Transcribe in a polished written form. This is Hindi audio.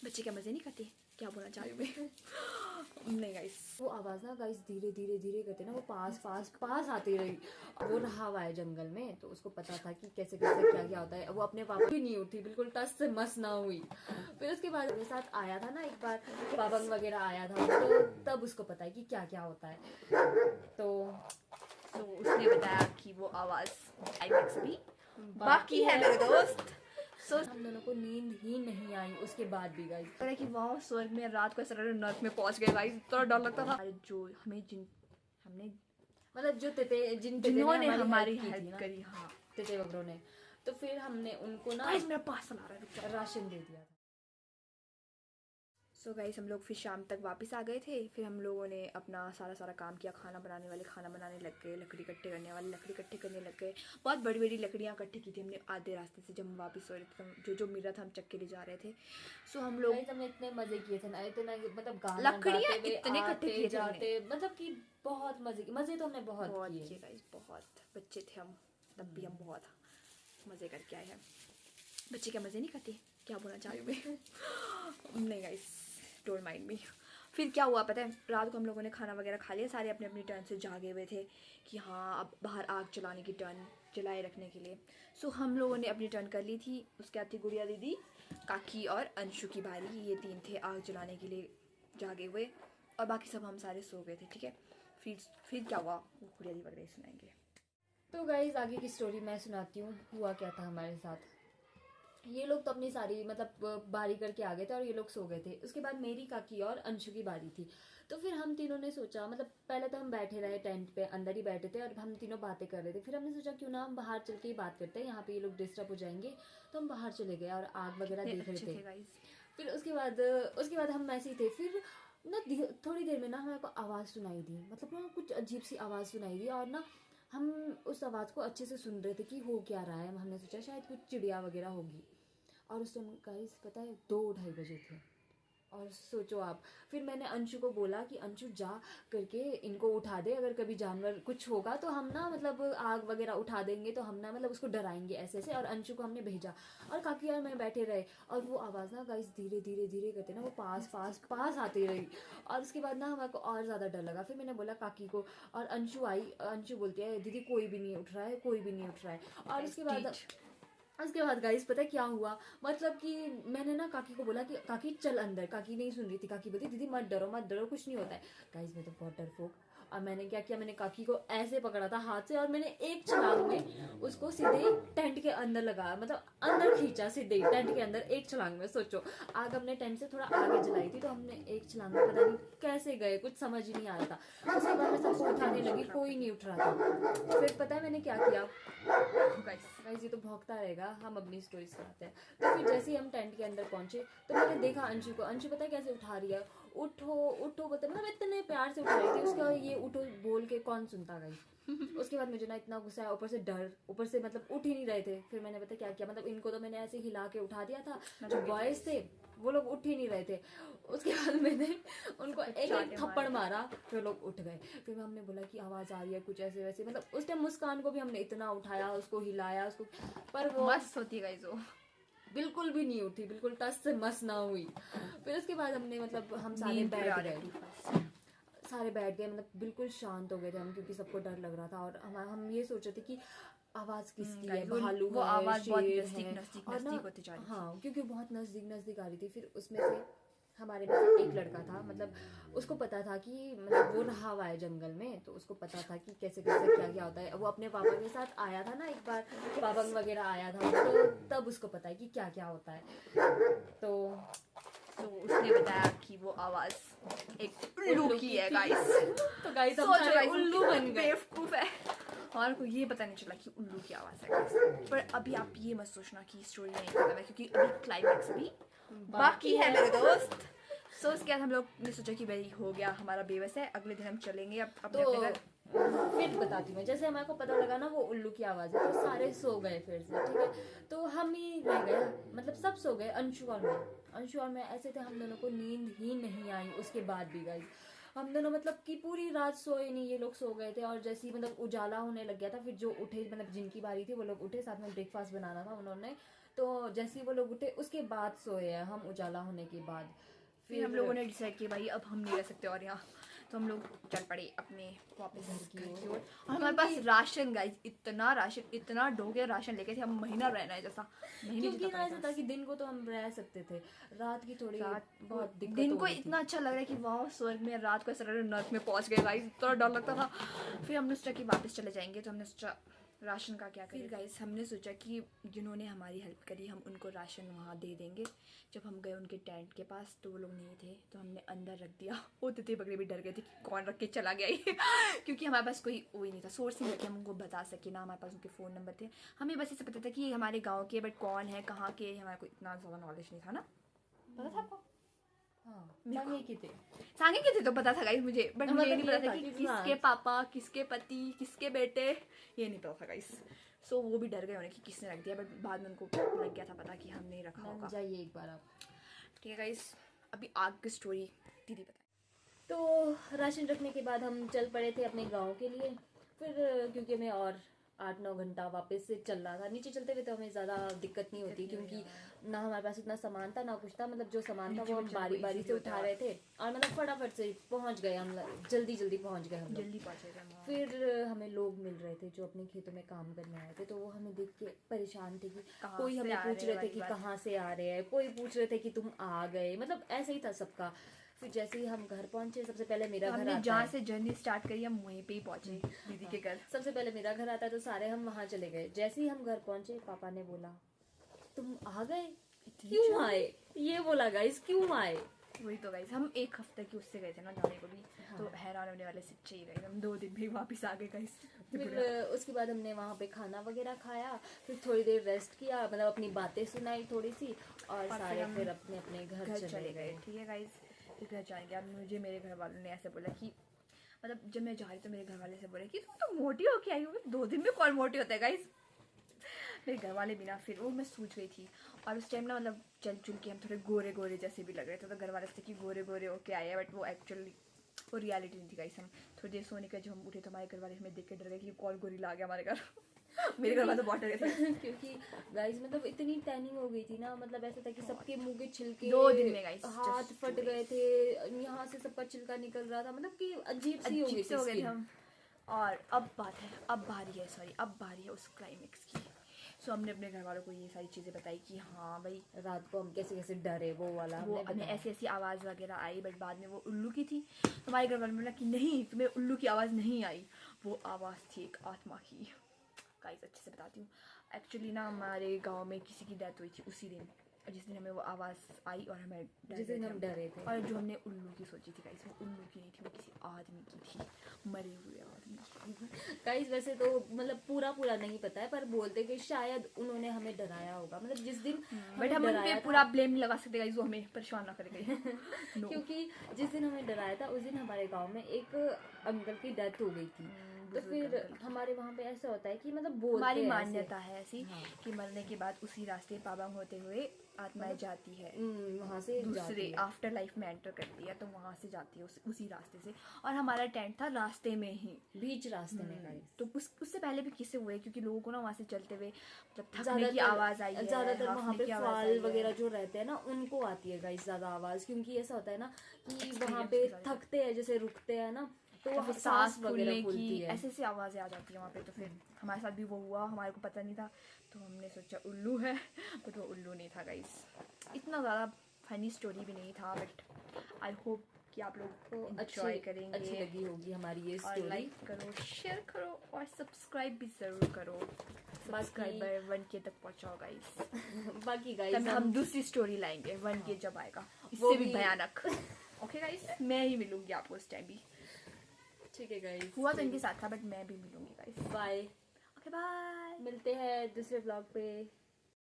बच्चे क्या मज़े नहीं करते? क्या बोलना चाह रही हूँ मैं नहीं गाइस, वो आवाज़ ना गाइस धीरे धीरे धीरे करते ना वो पास पास पास आती रही। वो रहा हुआ है जंगल में, तो उसको पता था कि कैसे कैसे क्या क्या होता है। वो अपने पापा भी नहीं उठी, बिल्कुल टस से मस ना हुई। फिर उसके बाद मेरे साथ आया था ना एक बार, पाबंग वगैरह आया था, तो तब उसको पता है कि क्या क्या होता है। तो उसने बताया कि वो आवाज़ आईमैक्स भी बाकी है मेरे दोस्त। हम दोनों को नींद ही नहीं आई उसके बाद भी गाइस। पता है कि वाह स्वर्ग में रात को ऐसा लग रहा है नर्क में पहुंच गए गाइस, इतना डर लगता था। जो हमें हमने मतलब जो जिन्होंने हमारी हमारी हेल्प की थी हेल्प ना, करी, हाँ तेते वगैरह ने, तो फिर हमने उनको ना गाइस मेरा पार्सल आ रहा है, रुक जाओ। राशन दे दिया था। सो गाइस हम लोग फिर शाम तक वापस आ गए थे। फिर हम लोगों ने अपना सारा काम किया। खाना बनाने वाले खाना बनाने लग गए, लकड़ी इकट्ठे करने वाले लकड़ी इकट्ठे करने लग गए। बहुत बड़ी बड़ी लकड़ियाँ इकट्ठी की थी हमने आधे रास्ते से, जब हम वापस हो रहे थे तो जो मिल रहा था हम चक्के ले जा रहे थे। सो हम लोग गाइस हमने इतने मजे किए थे ना, इतना मतलब गाना लकड़ियाँ गाते हुए इतने इकट्ठे आते किए थे हमने, जाते, मतलब कि बहुत मजे तो हमने बहुत किए किए। गाइस, बहुत बच्चे थे हम, तब भी हम बहुत मज़े करके आए हैं। बच्चे क्या मज़े नहीं करते? क्या बोलना चाह रही हूँ मैं नहीं गाइस, डोंट माइंड मी। फिर क्या हुआ पता है, रात को हम लोगों ने खाना वगैरह खा लिया, सारे अपने अपनी टर्न से जागे हुए थे कि हाँ अब बाहर आग जलाने की टर्न, जलाए रखने के लिए। सो हम लोगों ने अपनी टर्न कर ली थी। उसके बाद थी गुड़िया दीदी, काकी और अंशु की बारी। ये तीन थे आग जलाने के लिए जागे हुए, और बाकी सब हम सारे सो गए थे, ठीक है। फिर क्या हुआ वो गुड़िया दीदी वगैरह सुनाएंगे। तो गाइस आगे की स्टोरी मैं सुनाती हूँ, हुआ क्या था हमारे साथ। ये लोग तो अपनी सारी मतलब बारी करके आ गए थे और ये लोग सो गए थे। उसके बाद मेरी काकी और अंशु की बारी थी। तो फिर हम तीनों ने सोचा, मतलब पहले तो हम बैठे रहे टेंट पे, अंदर ही बैठे थे और हम तीनों बातें कर रहे थे। फिर हमने सोचा क्यों ना हम बाहर चल के ही बात करते हैं, यहाँ पे ये लोग डिस्टर्ब हो जाएंगे। तो हम बाहर चले गए और आग वगैरह देख रहे थे। फिर उसके बाद हम ऐसे ही थे। फिर ना थोड़ी देर में ना हमें को आवाज़ सुनाई दी, मतलब ना कुछ अजीब सी आवाज़ सुनाई दी। और ना हम उस आवाज़ को अच्छे से सुन रहे थे कि हो क्या रहा है। हमने सोचा शायद कुछ चिड़िया वगैरह होगी। और उस टाइम गाइस पता है 2-2:30 बजे थे। और सोचो आप, फिर मैंने अंशु को बोला कि अंशु जा करके इनको उठा दे, अगर कभी जानवर कुछ होगा तो हम ना मतलब आग वगैरह उठा देंगे, तो हम ना मतलब उसको डराएंगे ऐसे ऐसे। और अंशु को हमने भेजा और काकी और मैं बैठे रहे। और वो आवाज़ ना गाइस धीरे धीरे धीरे करते ना वो पास पास पास आती रही। और उसके बाद ना हमारे को और ज़्यादा डर लगा। फिर मैंने बोला काकी को, और अंशु आई। अंशु बोलती है दीदी कोई भी नहीं उठ रहा है, कोई भी नहीं उठ रहा है। और उसके बाद गाइस पता है क्या हुआ, मतलब कि मैंने ना काकी को बोला कि काकी चल अंदर। काकी नहीं सुन रही थी। काकी बोलती दीदी मत डरो कुछ नहीं होता है। गाइस मैं तो बहुत डरपोक। और मैंने क्या किया, मैंने काकी को ऐसे पकड़ा था हाथ से और मैंने एक छलांग में उसको सीधे टेंट के अंदर लगाया, मतलब अंदर खींचा सीधे टेंट के अंदर एक छलांग में। सोचो आग हमने टेंट से थोड़ा आगे जलाई थी, तो हमने एक छलांग में पता नहीं कैसे गए, कुछ समझ ही नहीं आ रहा था। उसके बाद मैं सबको उठाने लगी, कोई नहीं उठ रहा था। फिर पता है मैंने क्या किया, गाइस ये तो भौंकता रहेगा, हम अपनी स्टोरी सुनाते हैं। तो फिर जैसे ही हम टेंट के अंदर पहुंचे तो मैंने देखा अंशु को। अंशु पता है कैसे उठा रही है, उठो उठो बता, मतलब इतने प्यार से उठा रही थी। उसका ये उठो बोल के कौन सुनता गाइस। उसके बाद मुझे ना इतना गुस्सा आया, ऊपर से डर, ऊपर से मतलब उठ ही नहीं रहे थे। फिर मैंने पता क्या किया, मतलब इनको तो मैंने ऐसे हिला के उठा दिया था, जो बॉयज थे वो लोग उठ ही नहीं रहे थे। उसके बाद मैंने उनको एक थप्पड़ मारा, फिर लोग उठ गए। फिर हमने बोला कि आवाज़ आ रही है कुछ ऐसे वैसे, मतलब उस टाइम मुस्कान को भी हमने इतना उठाया, उसको हिलाया उसको, पर वो मस्त होती है गाइस वो, बिल्कुल भी नहीं उठी, बिल्कुल टस से मस ना हुई। फिर उसके बाद हमने मतलब हम सारे बैठ गए, मतलब बिल्कुल शांत हो गए थे हम, क्योंकि सबको डर लग रहा था। और हम ये सोच रहे थे कि आवाज़ किसकी है, भालू वो है, आवाज़ बहुत शेर नजदीक है। नजदीक और ना नजदीक होती जा रही थी। हाँ, क्योंकि बहुत नज़दीक आ रही थी। फिर उसमें से हमारे में से एक लड़का था, मतलब उसको पता था कि मतलब वो रहा हुआ है जंगल में, तो उसको पता था कि कैसे कैसे क्या क्या होता है। वो अपने पापा के साथ आया था ना एक बार, पाबंग वगैरह आया था, तो तब उसको पता है कि क्या क्या होता है। तो उसने बताया कि वो आवाज़ एक उल्लू की है गाइस। तो गाइस हम सारे उल्लू बन गए। बेवकूफ है, हमारे को ये पता नहीं चला कि उल्लू की आवाज़ है गाइस। पर अभी आप ये मत सोचना कि स्टोरी नहीं खत्म है, क्योंकि अभी क्लाइमैक्स भी बाकी है मेरे दोस्त। सो उसके बाद हम लोग ने सोचा कि भाई हो गया हमारा बेबस है, अगले दिन हम चलेंगे अब अपने तो अपने घर। फिर बताती हूँ मैं, जैसे हमारे को पता लगा ना वो उल्लू की आवाज़ है, तो सारे सो गए फिर से, ठीक है। तो हम ही रह गए, मतलब सब सो गए, अंशु और मैं ऐसे थे। हम दोनों को नींद ही नहीं आई उसके बाद भी गाइस। हम दोनों मतलब कि पूरी रात सोए नहीं, ये लोग सो गए थे। और जैसे ही मतलब उजाला होने लग गया था, फिर जो उठे, मतलब जिनकी बारी थी वो लोग उठे, साथ में ब्रेकफास्ट बनाना था उन्होंने, तो जैसे ही वो लोग उठे उसके बाद सोए हैं हम, उजाला होने के बाद। फिर हम लोगों ने डिसाइड किया भाई अब हम नहीं रह सकते और यहाँ, तो हम लोग चल पड़े अपने वापस घर की ओर। और हमारे पास राशन गाइस, इतना ढोके राशन लेके थे, हम महीना रहना है जैसा, महीने क्योंकि जितना ना ऐसा था कि दिन को तो हम रह सकते थे, रात की थोड़ी बहुत दिक्कत दिन हो को रही थी। इतना अच्छा लग रहा है कि वाह स्वर्ग में, रात को ऐसा लग रहा है नर्क में पहुंच गए गाइस, इतना डर लगता था। फिर हमने सोचा कि वापस चले जाएंगे, तो हमने सोचा राशन का क्या करें। फिर गाइस हमने सोचा कि जिन्होंने हमारी हेल्प करी हम उनको राशन वहाँ दे देंगे। जब हम गए उनके टेंट के पास तो वो लोग नहीं थे, तो हमने अंदर रख दिया। वो तितली बकरी भी डर गए थे कि कौन रख के चला गया ये क्योंकि हमारे पास कोई वो ही नहीं था, सोर्स नहीं था कि हम उनको बता सके, ना हमारे पास उनके फ़ोन नंबर थे। हमें बस ऐसे पता था कि ये हमारे गाँव के, बट कौन है कहाँ के हमारे को इतना ज़्यादा नॉलेज नहीं था ना। पता था आपको? हाँ, सांगे की थे। सांगे के थे तो पता था गाइस मुझे, बट मुझे ये नहीं पता था कि कि किसके पापा, किसके पति, किसके बेटे, ये नहीं पता था गाइस। सो वो भी डर गए होने कि किसने रख दिया, बट बाद में उनको लग गया था पता कि हमने रखा होगा। जाइए एक बार आप। ठीक है गाइस, अभी आग की स्टोरी दीदी बताए। तो राशन रखने के बाद हम चल पड़े थे अपने गांव के लिए। फिर क्योंकि हमें और 8-9 घंटा वापस से चलना था, नीचे चलते हुए तो हमें ज़्यादा दिक्कत नहीं होती क्योंकि ना हमारे पास उतना सामान था ना कुछ था, मतलब जो सामान था वो हम बारी बारी से उठा रहे थे और मतलब फटाफट से पहुंच गए हम, जल्दी जल्दी पहुंच गए हम लोग। जल्दी पहुंचे थे हम। फिर हमें लोग मिल रहे थे जो अपने खेतों में काम करने आए थे, तो वो हमें देख के परेशान थे कि कोई हमें पूछ रहे थे कि कहाँ से आ रहे हैं, कोई पूछ रहे थे कि तुम आ गए, मतलब ऐसे ही था सबका। फिर जैसे ही हम घर पहुंचे, सबसे पहले मेरा घर आता है, जहाँ से जर्नी स्टार्ट करी हम वहीं पे ही पहुंचे दीदी के घर। सबसे पहले मेरा घर आता है तो सारे हम वहाँ चले गए। जैसे ही हम घर पहुंचे पापा ने बोला तुम आ गए, क्यों आए, ये बोला गाइस क्यों आए। वही तो गाइस, हम एक हफ्ते की उससे गए थे ना जाने को भी, तो हैरान होने वाले सच्चे ही गए, हम 2 दिन में वापस आ गए गाइस। फिर उसके बाद हमने वहाँ पे खाना वगैरह खाया, फिर थोड़ी देर रेस्ट किया, मतलब अपनी बातें सुनाई थोड़ी सी, और सारे फिर अपने अपने घर चले गए। ठीक है गाइस, फिर घर जाएंगे। अब मुझे मेरे घर वालों ने ऐसे बोला कि मतलब जब मैं जा रही तो मेरे घर वाले से बोले कि तुम तो मोटी हो के आई हो। 2 दिन में कौन मोटी होता है गाइस, मेरे घर वाले भी ना। फिर वो मैं सूझ गई थी, और उस टाइम ना मतलब चल चुल के हम थोड़े गोरे गोरे जैसे भी लग रहे थे, तो घर वाले से कि गोरे गोरे होके आए हैं, बट वो एक्चुअली वो रियलिटी नहीं थी गाइस। हम थोड़ी देर सोने का जब हम उठे तो हमारे घर वाले हमें देख के डर गए कि कौन गोरीला आ गया हमारे घर मेरे घर वाले तो बहुत डर गए थे क्योंकि गाइस मतलब इतनी टैनिंग हो गई थी ना, मतलब ऐसा था कि सबके मुंह के छिलके 2 दिन में गाइस, हाथ फट गए थे, यहाँ से सबका छिलका निकल रहा था, मतलब कि अजीब सी हो गए थे हम। और अब बारी है उस क्लाइमेक्स की। सो हमने अपने घर वालों को ये सारी चीज़ें बताई कि हाँ भाई रात को हम कैसे कैसे डरे, वो वाला वो हमें ऐसी ऐसी आवाज़ वगैरह आई, बट बाद में वो उल्लू की थी। तो हमारे घर वालों ने बोला कि नहीं, तुम्हें उल्लू की आवाज़ नहीं आई, वो आवाज़ थी एक आत्मा की। गाइस अच्छे से बताती हूँ, एक्चुअली ना हमारे गांव में किसी की डेथ हुई थी उसी दिन, जिस दिन हमें वो आवाज़ आई और हमें जिस दिन हम डरे थे। और जो हमने उल्लू की सोची थी गाइस, वो उल्लू की नहीं थी, वो किसी आदमी की थी, मरे हुए आदमी की। गाइस वैसे तो मतलब पूरा नहीं पता है, पर बोलते कि शायद उन्होंने हमें डराया होगा, मतलब जिस दिन बट हम उन पे पूरा ब्लेम नहीं लगा सकते गाइस, वो हमें परेशान ना करेंगे क्योंकि जिस दिन हमें डराया था उस दिन हमारे गांव में एक अंकल की डेथ हो गई थी। तो फिर हमारे वहाँ पे ऐसा होता है कि मतलब बोलते हमारी हैं मान्यता है ऐसी कि मरने के बाद उसी रास्ते पाबंग होते हुए आत्माएं जाती है, वहाँ से दूसरे आफ्टर लाइफ में एंटर करती है, तो वहाँ से जाती है उसी रास्ते से। और हमारा टेंट था रास्ते में ही, बीच रास्ते में गाइस। तो उससे पहले भी किस्से हुए, क्योंकि लोगों को ना वहाँ से चलते हुए मतलब थकने की आवाज़ आई है, ज़्यादातर वहाँ पे फाल वगैरह जो रहते हैं ना उनको आती है गाइस ज़्यादा आवाज़, क्योंकि ऐसा होता है ना कि वहाँ पे थकते हैं, जैसे रुकते हैं ना तो सांस वगैरह फूलती है, ऐसे आवाज़ें आ जाती है वहाँ पे। तो फिर हमारे साथ भी वो हुआ, हमारे को पता नहीं था, तो हमने सोचा उल्लू है, बट वो उल्लू नहीं था गाइस। इतना ज़्यादा फनी स्टोरी भी नहीं था, बट आई होप कि आप लोग को एंजॉय करेंगे, अच्छी लगी होगी हमारी ये स्टोरी। लाइक करो, शेयर करो और सब्सक्राइब भी ज़रूर करो। सब्सक्राइबर 1K तक पहुँचाओ गाइस बाकी गाइस हम दूसरी स्टोरी लाएंगे 1K जब आएगा, इससे भी भयानक। ओके गाइस, मैं ही मिलूंगी आपको उस टाइम भी। ठीक है गाइस, हुआ तो इनके साथ था, बट मैं भी मिलूंगी गाइस। बाय। ओके बाय, मिलते हैं दूसरे ब्लॉग पे।